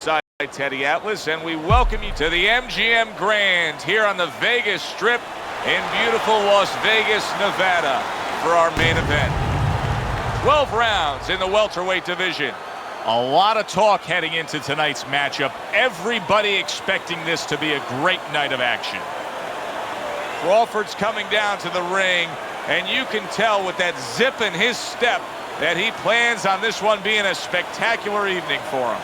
Side Teddy Atlas, and we welcome you to the MGM Grand here on the Vegas Strip in beautiful Las Vegas, Nevada for our main event. 12 rounds in the welterweight division. A lot of talk heading into tonight's matchup. Everybody expecting this to be a great night of action. Crawford's coming down to the ring, and you can tell with that zip in his step that he plans on this one being a spectacular evening for him.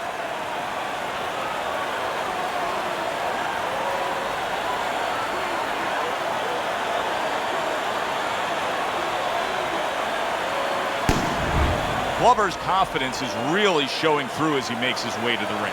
Glover's confidence is really showing through as he makes his way to the ring.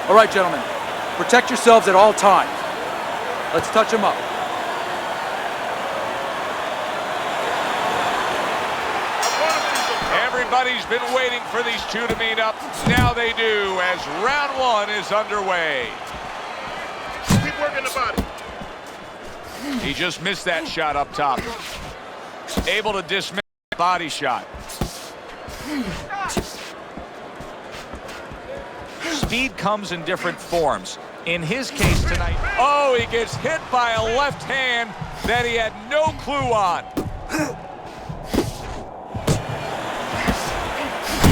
All right, gentlemen, protect yourselves at all times. Let's touch them up. Everybody's been waiting for these two to meet up. Now they do, as round one is underway. Keep working the body. He just missed that shot up top. Able to dismiss the body shot. Speed comes in different forms. In his case tonight, oh, he gets hit by a left hand that he had no clue on.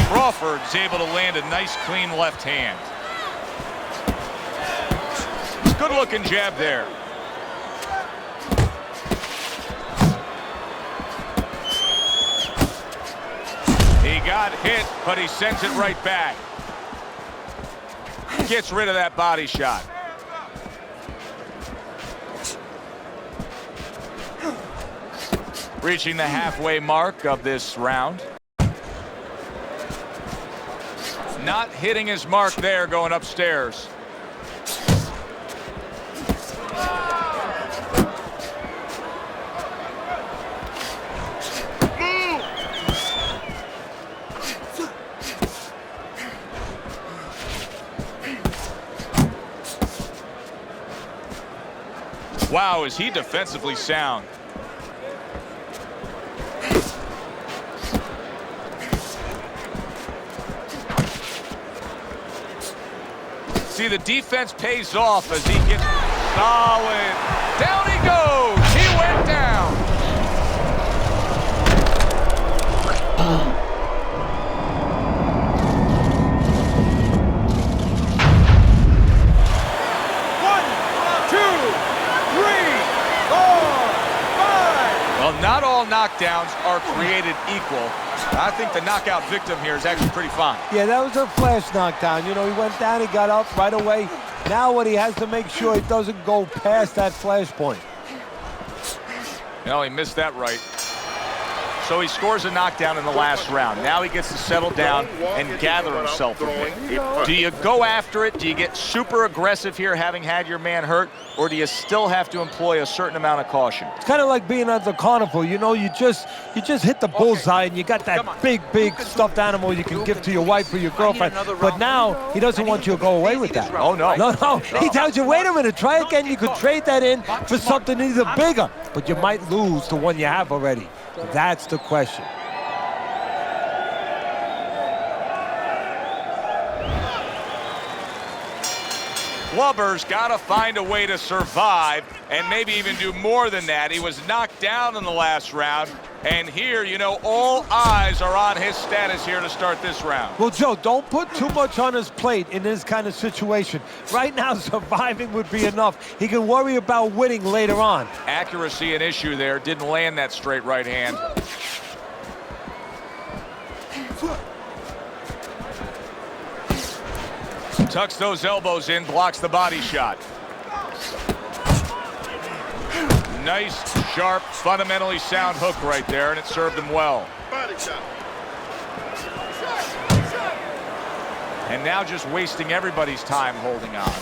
Crawford's able to land a nice, clean left hand. Good-looking jab there. He got hit, but he sends it right back. Gets rid of that body shot. Reaching the halfway mark of this round. Not hitting his mark there, going upstairs. Wow, is he defensively sound. See, the defense pays off as he gets solid. Down he goes. He went down. Not all knockdowns are created equal. I think the knockout victim here is actually pretty fine. Yeah, that was a flash knockdown. You know, he went down, he got up right away. Now what he has to make sure he doesn't go past that flash point. No, he missed that right. So he scores a knockdown in the last round. Now he gets to settle down and gather himself a bit. Do you go after it? Do you get super aggressive here having had your man hurt? Or do you still have to employ a certain amount of caution? It's kind of like being at the carnival. You know, you just hit the bullseye and you got that big stuffed animal you can give to your wife or your girlfriend. But now he doesn't want you to go away with that. Oh, no. No. He tells you, wait a minute, try again. You could trade that in for something either bigger. But you might lose the one you have already. That's the question. Glover's got to find a way to survive and maybe even do more than that. He was knocked down in the last round, and here, you know, all eyes are on his status here to start this round. Well, Joe, don't put too much on his plate in this kind of situation. Right now, surviving would be enough. He can worry about winning later on. Accuracy an issue there. Didn't land that straight right hand. Tucks those elbows in, blocks the body shot. Nice, sharp, fundamentally sound hook right there, and it served him well. Body shot. And now just wasting everybody's time holding on.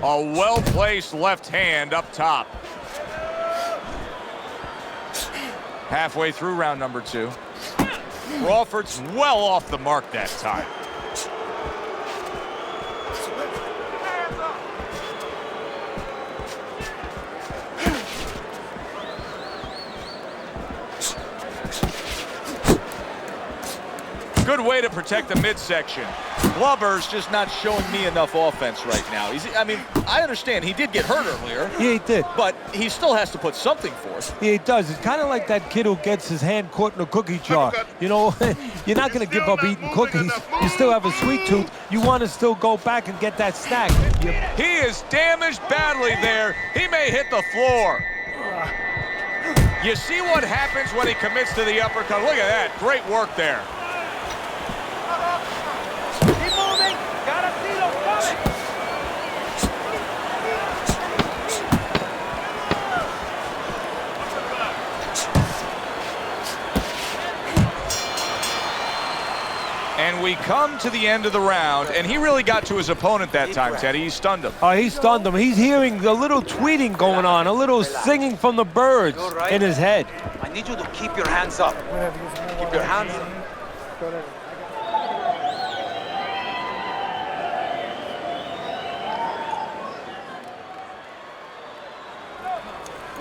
A well-placed left hand up top. Halfway through round number 2. Crawford's well off the mark that time. Good way to protect the midsection. Glover's just not showing me enough offense right now. I mean, I understand he did get hurt earlier. Yeah, he did. But he still has to put something forth. Yeah, he does. It's kind of like that kid who gets his hand caught in a cookie jar. You know, you're not going to give up eating cookies. You still have a sweet tooth. You want to still go back and get that snack. He is damaged badly there. He may hit the floor. You see what happens when he commits to the uppercut. Look at that. Great work there. And we come to the end of the round, and he really got to his opponent that time, Teddy. He stunned him. Oh, he stunned him. He's hearing a little tweeting going on, a little singing from the birds in his head. I need you to keep your hands up. Keep your hands up.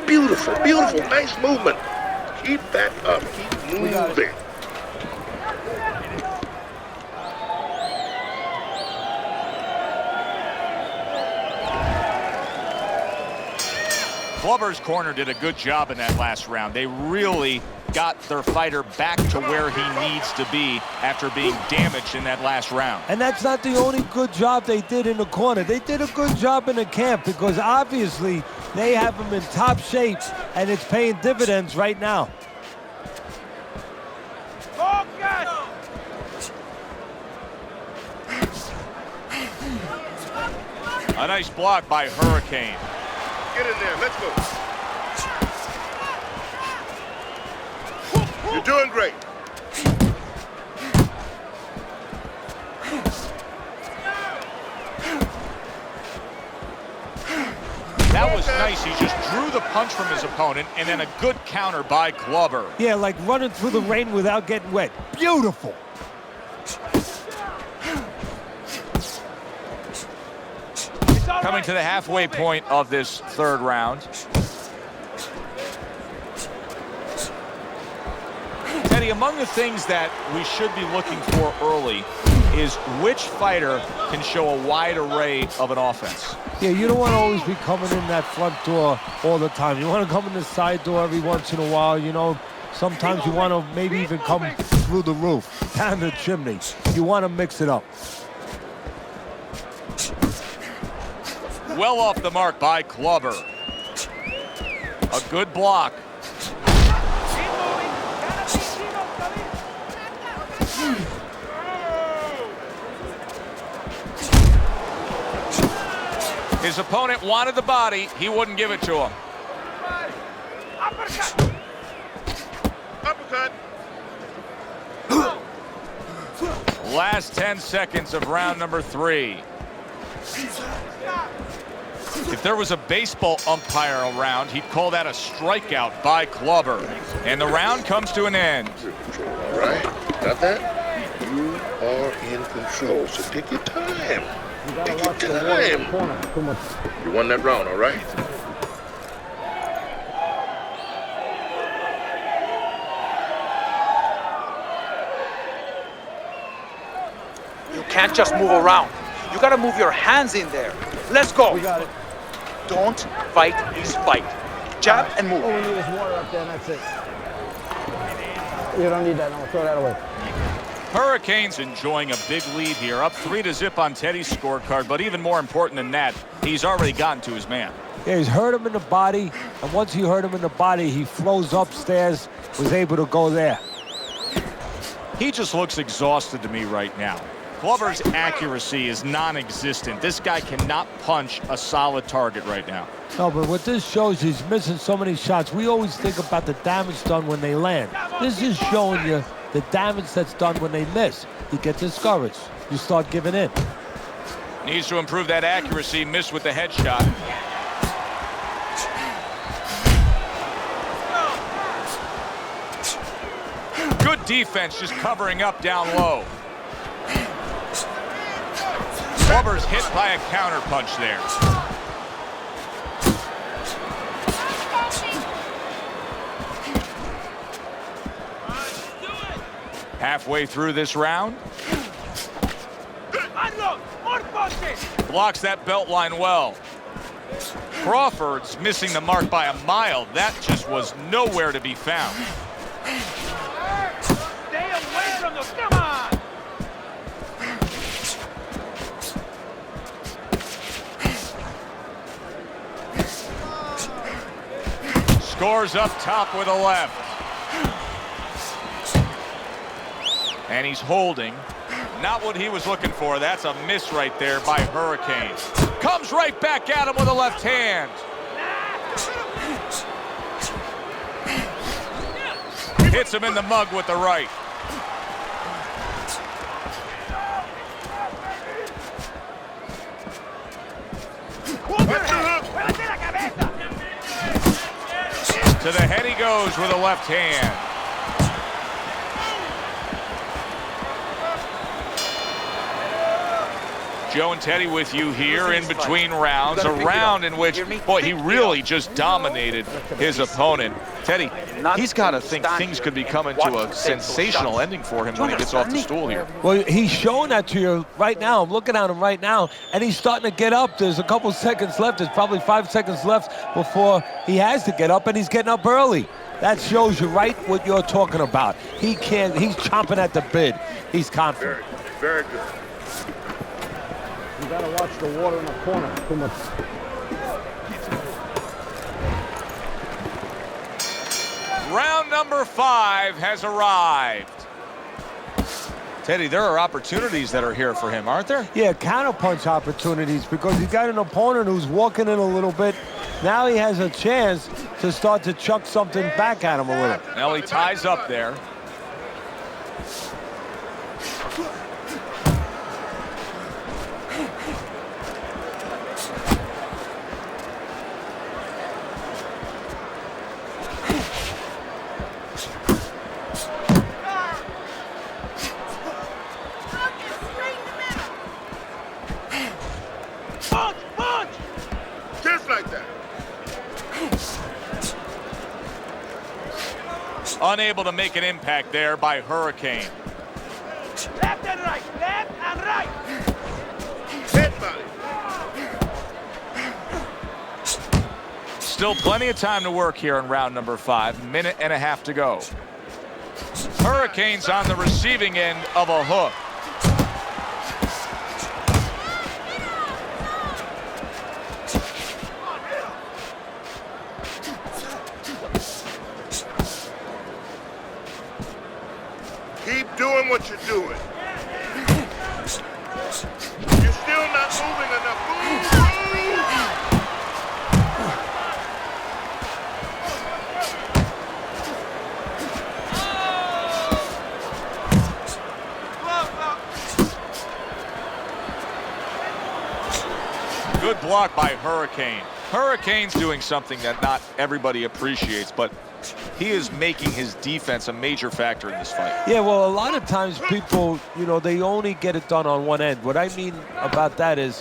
Beautiful, beautiful, nice movement. Keep that up. Keep moving. Glover's corner did a good job in that last round. They really got their fighter back to where he needs to be after being damaged in that last round. And that's not the only good job they did in the corner. They did a good job in the camp because obviously they have him in top shape and it's paying dividends right now. A nice block by Hurricane. Get in there. Let's go. You're doing great. That was nice. He just drew the punch from his opponent, and then a good counter by Glover. Yeah, like running through the rain without getting wet. Beautiful. Coming to the halfway point of this third round. Teddy, among the things that we should be looking for early is which fighter can show a wide array of an offense. Yeah, you don't want to always be coming in that front door all the time. You want to come in the side door every once in a while, you know. Sometimes you want to maybe even come through the roof, down the chimney. You want to mix it up. Well off the mark by Glover. A good block. His opponent wanted the body. He wouldn't give it to him. Uppercut. Last 10 seconds of round number 3. If there was a baseball umpire around, he'd call that a strikeout by Glover. And the round comes to an end. All right. Got that? You are in control, so take your time. Take your time. You won that round, all right? You can't just move around. You gotta move your hands in there. Let's go. We got it. Don't fight his fight. Jab and move. All we need is water up there, and that's it. You don't need that. No, throw that away. Hurricane's enjoying a big lead here, up 3-0 on Teddy's scorecard, but even more important than that, he's already gotten to his man. Yeah, he's hurt him in the body, and once he hurt him in the body, he flows upstairs, was able to go there. He just looks exhausted to me right now. Glover's accuracy is non-existent. This guy cannot punch a solid target right now. No, but what this shows, he's missing so many shots. We always think about the damage done when they land. This is showing you the damage that's done when they miss. You get discouraged. You start giving in. Needs to improve that accuracy. Missed with the headshot. Good defense, just covering up down low. Glover's hit by a counter punch there. Halfway through this round. Blocks that belt line well. Crawford's missing the mark by a mile. That just was nowhere to be found. Stay away from them, come on! Scores up top with a left. And he's holding. Not what he was looking for. That's a miss right there by Hurricane. Comes right back at him with a left hand. Hits him in the mug with the right. To the head he goes with a left hand. Joe and Teddy with you here in between rounds. A round in which, boy, he really just dominated his opponent. Teddy, he's got to think things could be coming to a sensational ending for him when he gets off the stool here. Well, he's showing that to you right now. I'm looking at him right now, and he's starting to get up. There's a couple seconds left. There's probably 5 seconds left before he has to get up, and he's getting up early. That shows you right what you're talking about. He's chomping at the bit. He's confident. Very good. You gotta watch the water in the corner. Too much. Round number 5 has arrived. Teddy, there are opportunities that are here for him, aren't there? Yeah, counterpunch opportunities, because he's got an opponent who's walking in a little bit. Now he has a chance to start to chuck something back at him a little. Now he ties up there. Unable to make an impact there by Hurricane. Left and right, left and right. Head body. Still plenty of time to work here in round number 5. Minute and a half to go. Hurricane's on the receiving end of a hook. Keep doing what you're doing. You're still not moving enough. Move. Good block by Hurricane. Hurricane's doing something that not everybody appreciates, but he is making his defense a major factor in this fight. Yeah, well, a lot of times people, they only get it done on one end. What I mean about that is,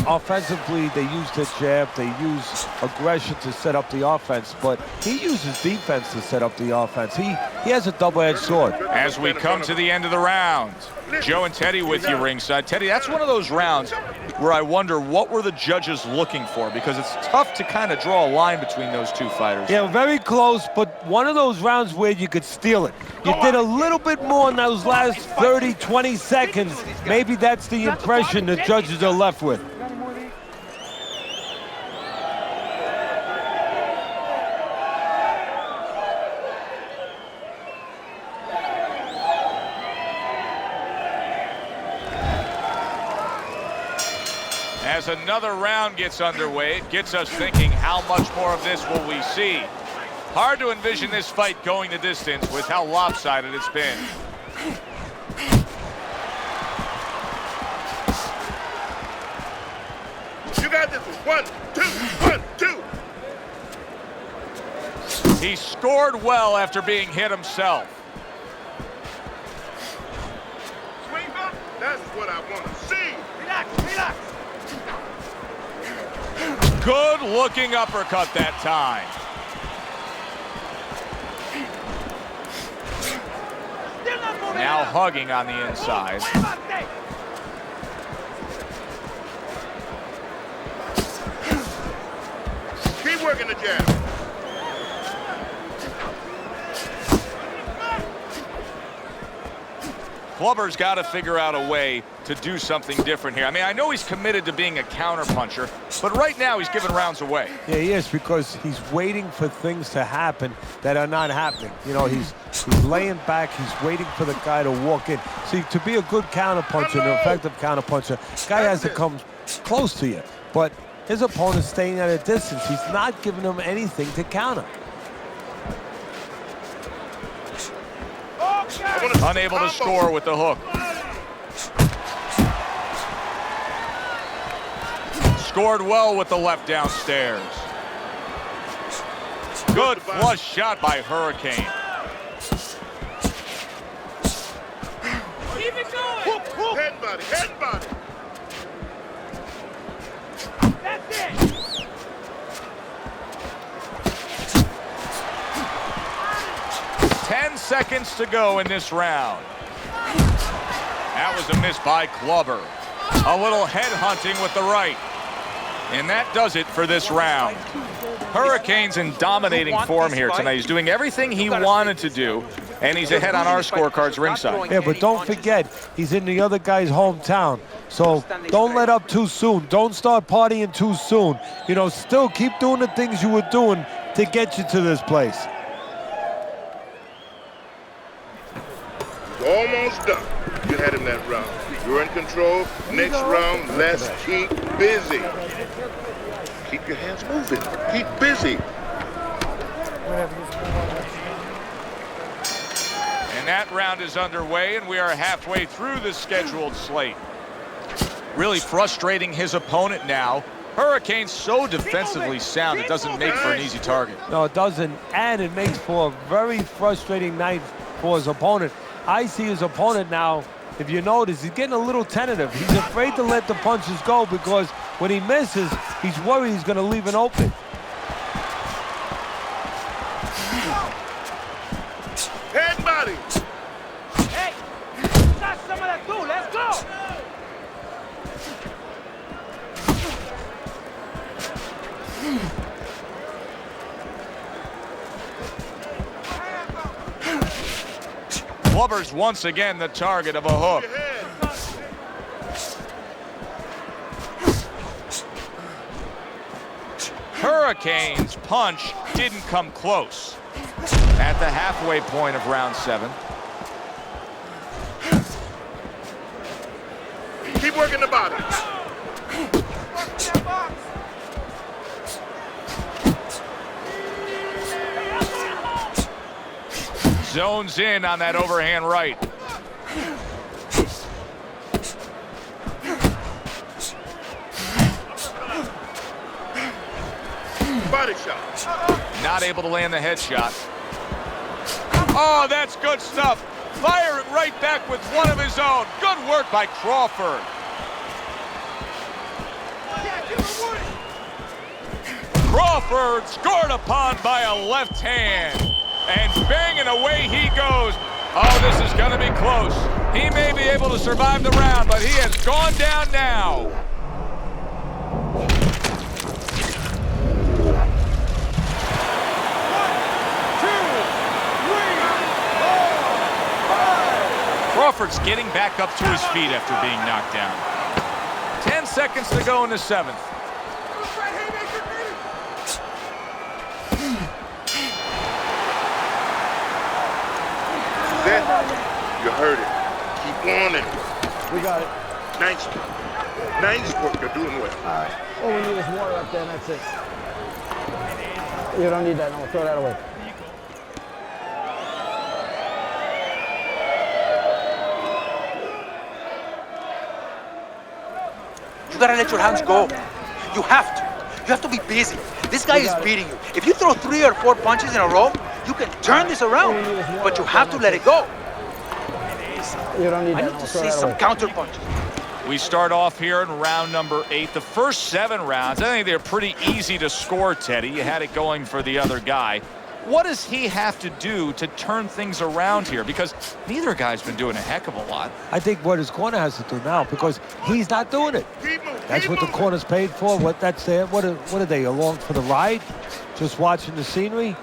offensively, they use the jab, they use aggression to set up the offense, but he uses defense to set up the offense. He has a double-edged sword. As we come to the end of the round, Joe and Teddy with you ringside. Teddy, that's one of those rounds where I wonder what were the judges looking for, because it's tough to kind of draw a line between those two fighters. Yeah, very close, but one of those rounds where you could steal it. You did a little bit more in those last 30, 20 seconds. Maybe that's the impression the judges are left with. As another round gets underway, it gets us thinking, how much more of this will we see? Hard to envision this fight going the distance with how lopsided it's been. You got this one. 1, 2, 1, 2. He scored well after being hit himself. Swing up. That's what I want to see. Relax, relax. Good looking uppercut that time. Still not moving. Now hugging on the inside. Muévate. Keep working the jab. Clubber's got to figure out a way to do something different here. I mean, I know he's committed to being a counterpuncher, but right now he's giving rounds away. Yeah, he is, because he's waiting for things to happen that are not happening. You know, he's laying back, he's waiting for the guy to walk in. See, to be a good counterpuncher, an effective counterpuncher, guy has to come close to you. But his opponent's staying at a distance. He's not giving him anything to counter. Unable to score with the hook. Scored well with the left downstairs. Good flush shot by Hurricane. Keep it going. Head body, head body. That's it. 10 seconds to go in this round. That was a miss by Clubber. A little head hunting with the right. And that does it for this round. Hurricane's in dominating form here tonight. He's doing everything he wanted to do, and he's ahead on our scorecards ringside. Yeah, but don't forget, he's in the other guy's hometown. So don't let up too soon. Don't start partying too soon. You know, still keep doing the things you were doing to get you to this place. Almost done. You had him that round. You're in control. Next round, let's keep busy. Keep your hands moving. Keep busy. And that round is underway, and we are halfway through the scheduled slate. Really frustrating his opponent now. Hurricane's so defensively sound, it doesn't make for an easy target. No, it doesn't, and it makes for a very frustrating night for his opponent. I see his opponent now, if you notice, he's getting a little tentative. He's afraid to let the punches go because when he misses, he's worried he's going to leave an opening. Head body. Hey, got some of that too. Let's go. Clubber's once again the target of a hook. Hurricane's punch didn't come close. At the halfway point of round 7. Keep working the body. Zones in on that overhand right. Body shot. Not able to land the headshot. Oh, that's good stuff. Fire it right back with one of his own. Good work by Crawford. Crawford scored upon by a left hand. And banging away he goes. Oh, this is going to be close. He may be able to survive the round, but he has gone down now. Crawford's getting back up to his feet after being knocked down. 10 seconds to go in the 7th. You heard it. Keep on it. We got it. Nice. Nice work. You're doing well. All right. All we need is water up there, and that's it. You don't need that. No, throw that away. You gotta let your hands go. You have to. You have to be busy. This guy is beating you. If you throw 3 or 4 punches in a row, you can turn this around. But you have to let it go. You don't need I that. need to see some counter punches. We start off here in round number 8. The first 7 rounds, I think they're pretty easy to score, Teddy. You had it going for the other guy. What does he have to do to turn things around here? Because neither guy's been doing a heck of a lot. I think what his corner has to do now, because he's not doing it. That's what the corner's paid for. What are they, along for the ride? Just watching the scenery?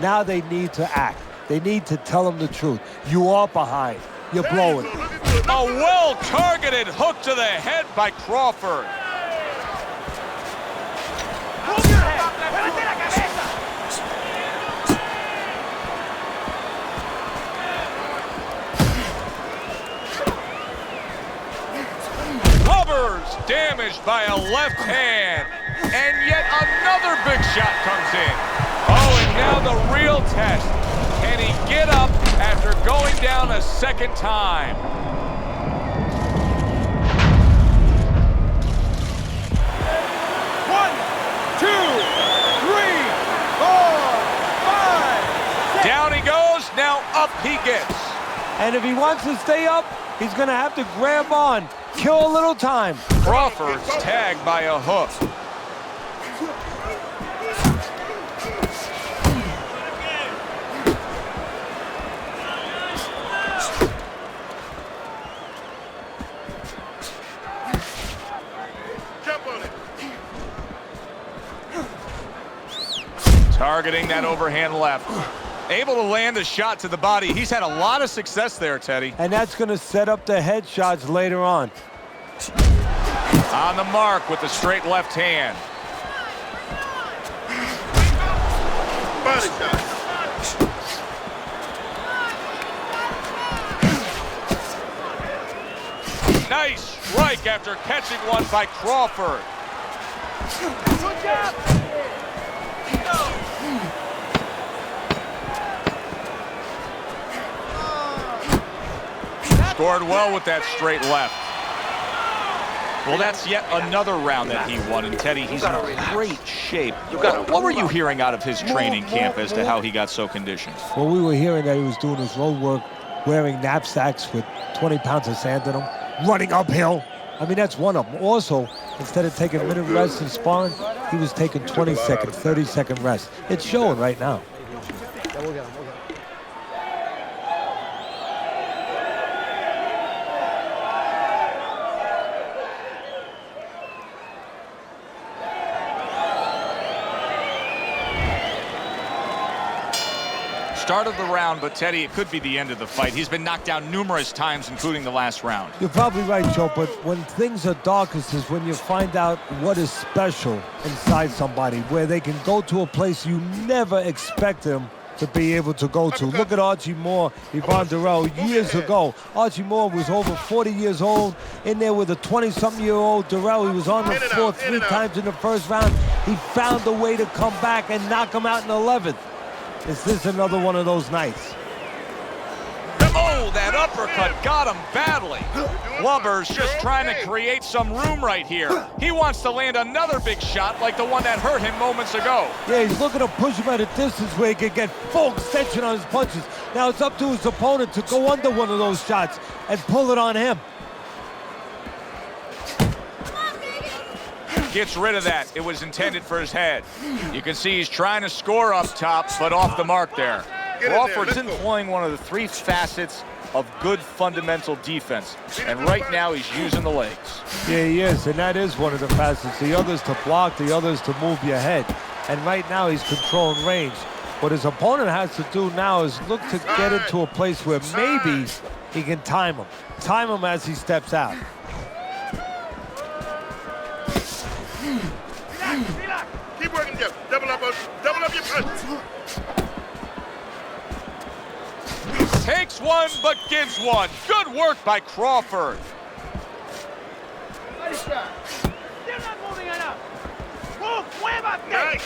Now they need to act. They need to tell him the truth. You are behind. You're blowing. A well-targeted hook to the head by Crawford. Covers, damaged by a left hand. And yet another big shot comes in. Oh, and now the real test. Can he get up after going down a second time? One, two, three, 4, 5. Down he goes, now up he gets. And if he wants to stay up, he's going to have to grab on. Kill a little time. Crawford's tagged by a hook. Targeting that overhand left. Able to land a shot to the body. He's had a lot of success there, Teddy. And that's going to set up the headshots later on. On the mark with the straight left hand. Body shot. Nice strike after catching one by Crawford. Good job. Scored well with that straight left. Well, that's yet another round that he won. And Teddy, he's in great shape. What were you hearing out of his training camp as to how he got so conditioned? Well, we were hearing that he was doing his road work, wearing knapsacks with 20 pounds of sand in them, running uphill. I mean, that's one of them. Also, instead of taking a minute rest in sparring, he was taking 20-second, 30-second rest. It's showing right now. Yeah, we'll get him. Start of the round, but Teddy, it could be the end of the fight. He's been knocked down numerous times, including the last round. You're probably right, Joe, but when things are darkest is when you find out what is special inside somebody, where they can go to a place you never expect them to be able to go to. Look at Archie Moore, Yvonne Durrell, years ago. Archie Moore was over 40 years old, in there with a 20-something-year-old Durrell. He was on the floor 3 times in the first round. He found a way to come back and knock him out in the 11th. Is this another one of those nights? Oh, that uppercut got him badly. Blubber's just trying to create some room right here. He wants to land another big shot like the one that hurt him moments ago. Yeah, he's looking to push him at a distance where he can get full extension on his punches. Now it's up to his opponent to go under one of those shots and pull it on him. Gets rid of that. It was intended for his head. You can see he's trying to score up top, but off the mark there. Crawford's employing one of the 3 facets of good fundamental defense. And right now he's using the legs. Yeah, he is, and that is one of the facets. The other's to block, the other's to move your head. And right now he's controlling range. What his opponent has to do now is look to get into a place where maybe he can time him. Time him as he steps out. Keep working, Jeff. Double up your punch. Takes one, but gives one. Good work by Crawford. Nice shot. Nice.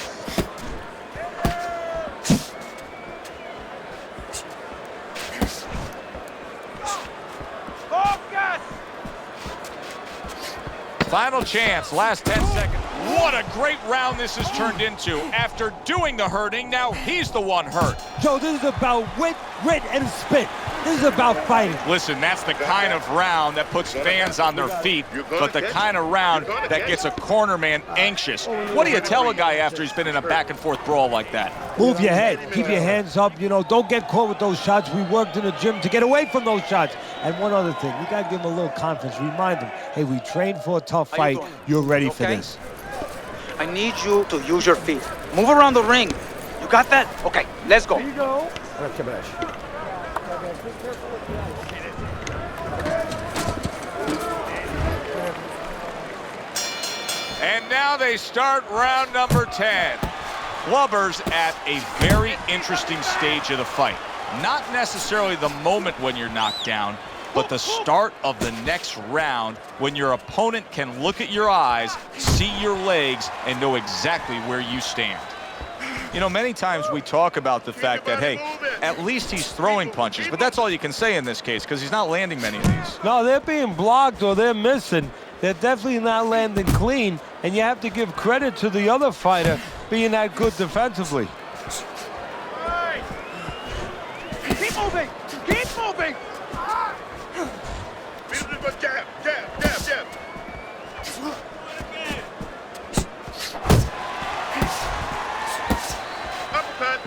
Focus! Final chance, last 10 seconds. What a great round this has turned into. After doing the hurting, now he's the one hurt. Joe, this is about wit, grit, and spit. This is about fighting. Listen, that's the kind of round that puts fans on their feet, but the kind of round that gets a corner man anxious. What do you tell a guy after he's been in a back-and-forth brawl like that? Move your head. Keep your hands up. You know, don't get caught with those shots. We worked in the gym to get away from those shots. And one other thing, you got to give him a little confidence. Remind him, hey, we trained for a tough fight. You're ready for this. I need you to use your feet. Move around the ring. You got that? Okay, let's go. Here you go. Okay, Bash. And now they start round number 10. Clubber's at a very interesting stage of the fight. Not necessarily the moment when you're knocked down, but the start of the next round when your opponent can look at your eyes, see your legs, and know exactly where you stand. You know, many times we talk about the fact that, hey, at least he's throwing punches, but that's all you can say in this case because he's not landing many of these. No, they're being blocked or they're missing. They're definitely not landing clean, and you have to give credit to the other fighter being that good defensively. Keep moving! Keep moving! Jab, jab, jab, jab. Uppercut.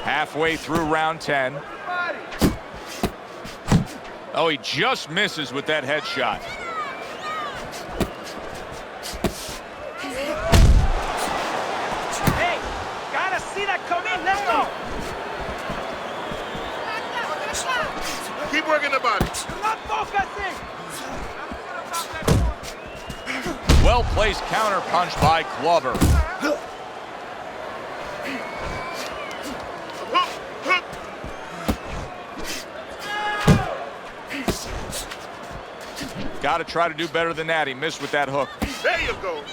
Halfway through round 10. Oh, he just misses with that headshot. Hey, gotta see that come in. Let's go. Keep working the body. You're not focusing. Well-placed counter punch by Clubber. Got to try to do better than that. He missed with that hook. There you go.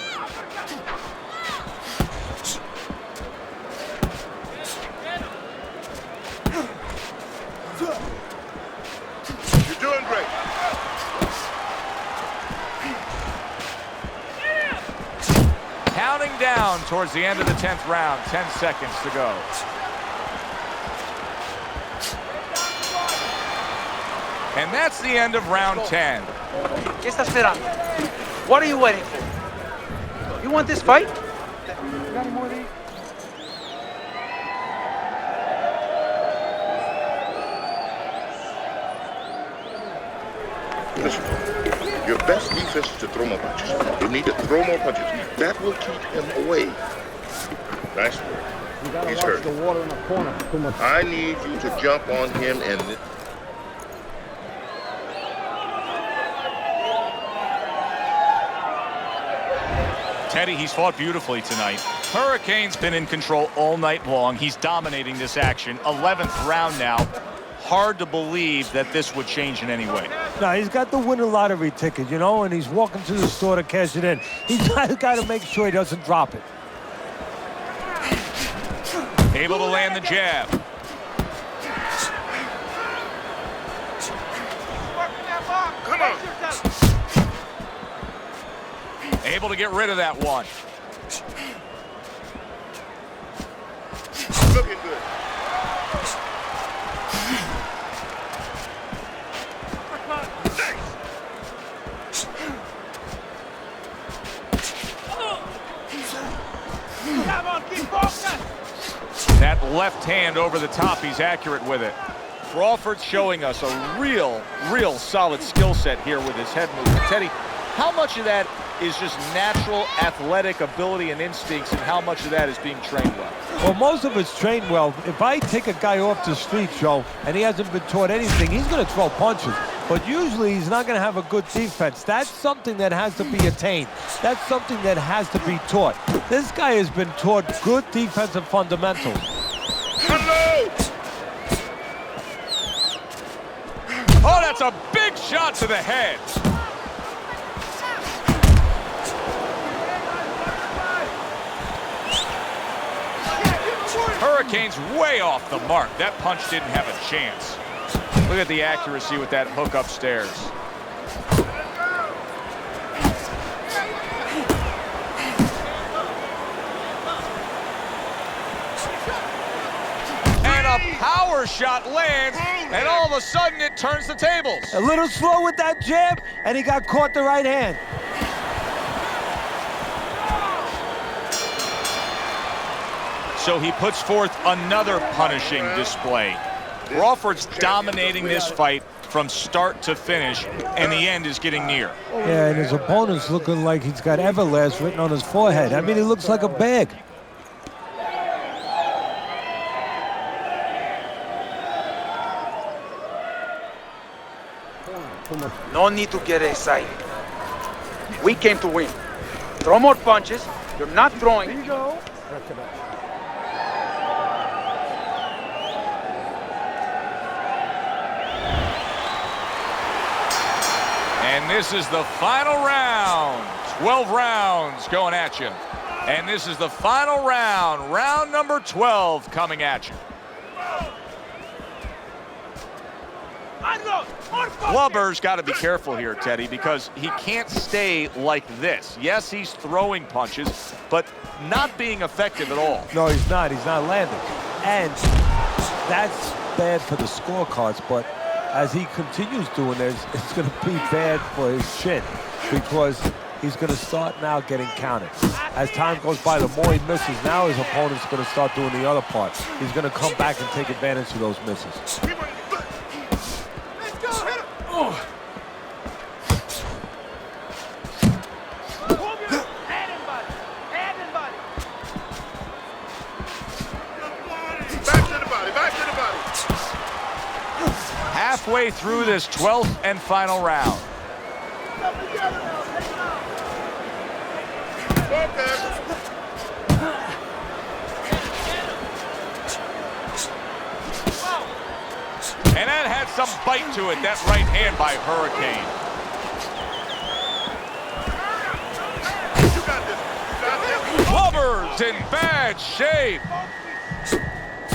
You're doing great. Counting down towards the end of the 10th round. 10 seconds to go. And that's the end of round 10. ¿Qué estás esperando? What are you waiting for? You want this fight? Listen, your best defense is to throw more punches. You need to throw more punches. That will keep him away. Nice work. You gotta He's watch hurt. the water in the corner. Too much. I need you to jump on him and... Teddy, he's fought beautifully tonight. Hurricane's been in control all night long. He's dominating this action. 11th round now. Hard to believe that this would change in any way. No, he's got the winning lottery ticket, you know, and he's walking to the store to cash it in. He's got to make sure he doesn't drop it. Able to land the jab. Come on. Able to get rid of that one. Looking good. Come on, keep focused. That left hand over the top, he's accurate with it. Crawford's showing us a real solid skill set here with his head movement. Teddy, how much of that is just natural athletic ability and instincts, and how much of that is being trained well? Well, most of it's trained well. If I take a guy off the street, Joe, and he hasn't been taught anything, he's going to throw punches. But usually he's not going to have a good defense. That's something that has to be attained. That's something that has to be taught. This guy has been taught good defensive fundamentals. Unload! Oh, that's a big Big shot to the head. Hurricane's way off the mark. That punch didn't have a chance. Look at the accuracy with that hook upstairs. And a power shot lands, and all of a sudden it turns the tables. A little slow with that jab, and he got caught the right hand. So he puts forth another punishing display. Crawford's dominating this fight from start to finish, and the end is getting near. Yeah, and his opponent's looking like he's got Everlast written on his forehead. I mean, he looks like a bag. No need to get excited. We came to win. Throw more punches. You're not throwing. Here you go. Right to back. And this is the final round. 12 rounds going at you. And this is the final round. Round number 12 coming at you. Blubber's got to be careful here, Teddy, because he can't stay like this. Yes, he's throwing punches, but not being effective at all. No, he's not. He's not landing. And that's bad for the scorecards, but as he continues doing this, it's going to be bad for his chin because he's going to start now getting counted. As time goes by, the more he misses, now his opponent's going to start doing the other part. He's going to come back and take advantage of those misses. Halfway through this 12th and final round. And that had some bite to it, that right hand by Hurricane. Blubber's in bad shape.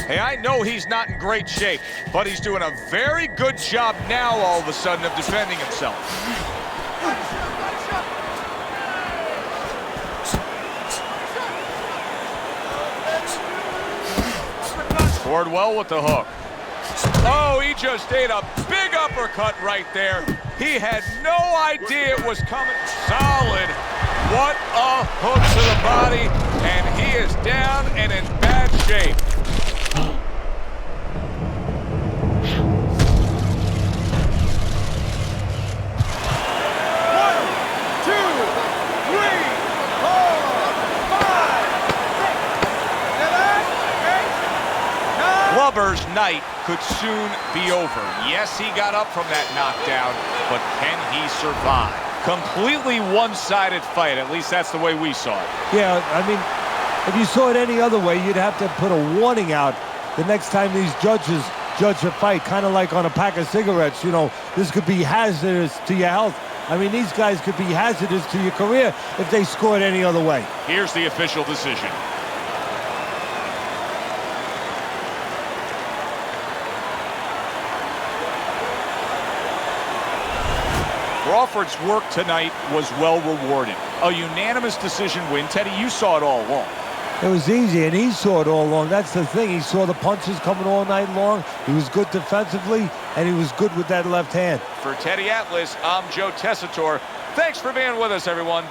Hey, I know he's not in great shape, but he's doing a very good job now all of a sudden of defending himself. Scored well with the hook. Oh, he just ate a big uppercut right there. He had no idea it was coming. Solid. What a hook to the body, and he is down and in bad shape. Blubber's night could soon be over. Yes, he got up from that knockdown, but can he survive? Completely one-sided fight, at least that's the way we saw it. Yeah, I mean, if you saw it any other way, you'd have to put a warning out the next time these judges judge a fight, kind of like on a pack of cigarettes. You know, this could be hazardous to your health. I mean, these guys could be hazardous to your career if they scored any other way. Here's the official decision. Crawford's work tonight was well rewarded. A unanimous decision win. Teddy, you saw it all along. It was easy, and he saw it all along. That's the thing. He saw the punches coming all night long. He was good defensively, and he was good with that left hand. For Teddy Atlas, I'm Joe Tessitore. Thanks for being with us, everyone.